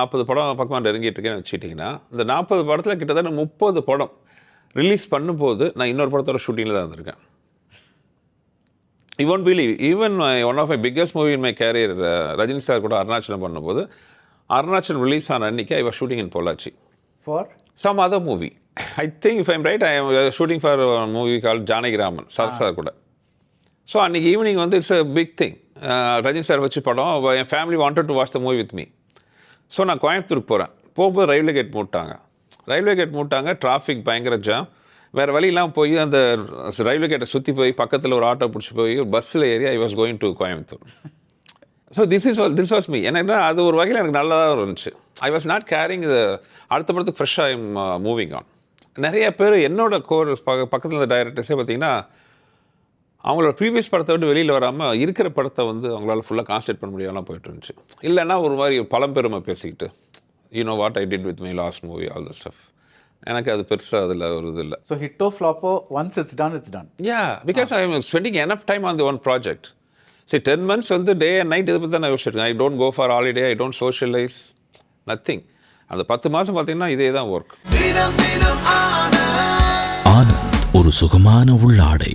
40 படம் பக்கமாக நெருங்கிட்டு இருக்கேன்னு வச்சுக்கிட்டிங்கன்னா, இந்த 40 படத்தில் கிட்டத்தட்ட 30 படம் ரிலீஸ் பண்ணும்போது, நான் இன்னொரு படத்தோட ஷூட்டிங்கில் தான் இருந்திருக்கேன். You won't believe even one of my biggest movie in my career Rajini sir கூட அருணாச்சலம் பண்ணும்போது, அருணாச்சலம் ரிலீஸ் ஆன அன்னைக்கு I was shooting in Pollachi. For some other movie. I think if I'm right I am shooting for movie call Janakiraman sir sir கூட. So அன்றைக்கி evening வந்து it's a big thing. Rajini sir வச்சு படம், என் family wanted to watch the movie with me. So நான் கோயம்புத்தூருக்கு போகிறேன். போகும்போது ரயில்வே கேட் மூட்டாங்க. டிராஃபிக் பயங்கர ஜாம். வேறு வழியெல்லாம் போய் அந்த ரயில்வே கேட்டை சுற்றி போய் பக்கத்தில் ஒரு ஆட்டோ பிடிச்சி போய் பஸ்ஸில் ஏறி I was going to Coimbatore. So this was me. ஏன்னா அது ஒரு வகையில் எனக்கு நல்லதாக இருந்துச்சு. ஐ வாஸ் நாட் கேரிங் இது. அடுத்த படத்துக்கு ஃப்ரெஷ்ஷாக ஐம் மூவிங் ஆன். நிறைய பேர் என்னோட பக்கத்தில் இருந்த டைரக்டர்ஸே பார்த்தீங்கன்னா, அவங்களோட ப்ரீவியஸ் படத்தை விட்டு வெளியில் வராமல் இருக்கிற படத்தை வந்து அவங்களால ஃபுல்லாக கான்சன்ட்ரேட் பண்ண முடியாமல் போயிட்டு இருந்துச்சு. இல்லைன்னா ஒரு மாதிரி பழம்பெருமை பேசிக்கிட்டு, you know what I did with my last movie, all the stuff. எனக்கு அது பெருசாக அதில் ஒரு இது இல்லை. ஸோ ஹிட்டோ ஃப்ளாப்போ once it's done. Yeah, because I am spending enough time on the one project. சரி, 10 months வந்து டே அண்ட் நைட் இதை பற்றி தான் நான் யோசிச்சிருக்கேன். I don't go for holiday, I don't socialise, nothing. அந்த 10 மாதம் பார்த்தீங்கன்னா இதே தான் ஒர்க். ஆனந்த், ஒரு சுகமான உள்ளாடை.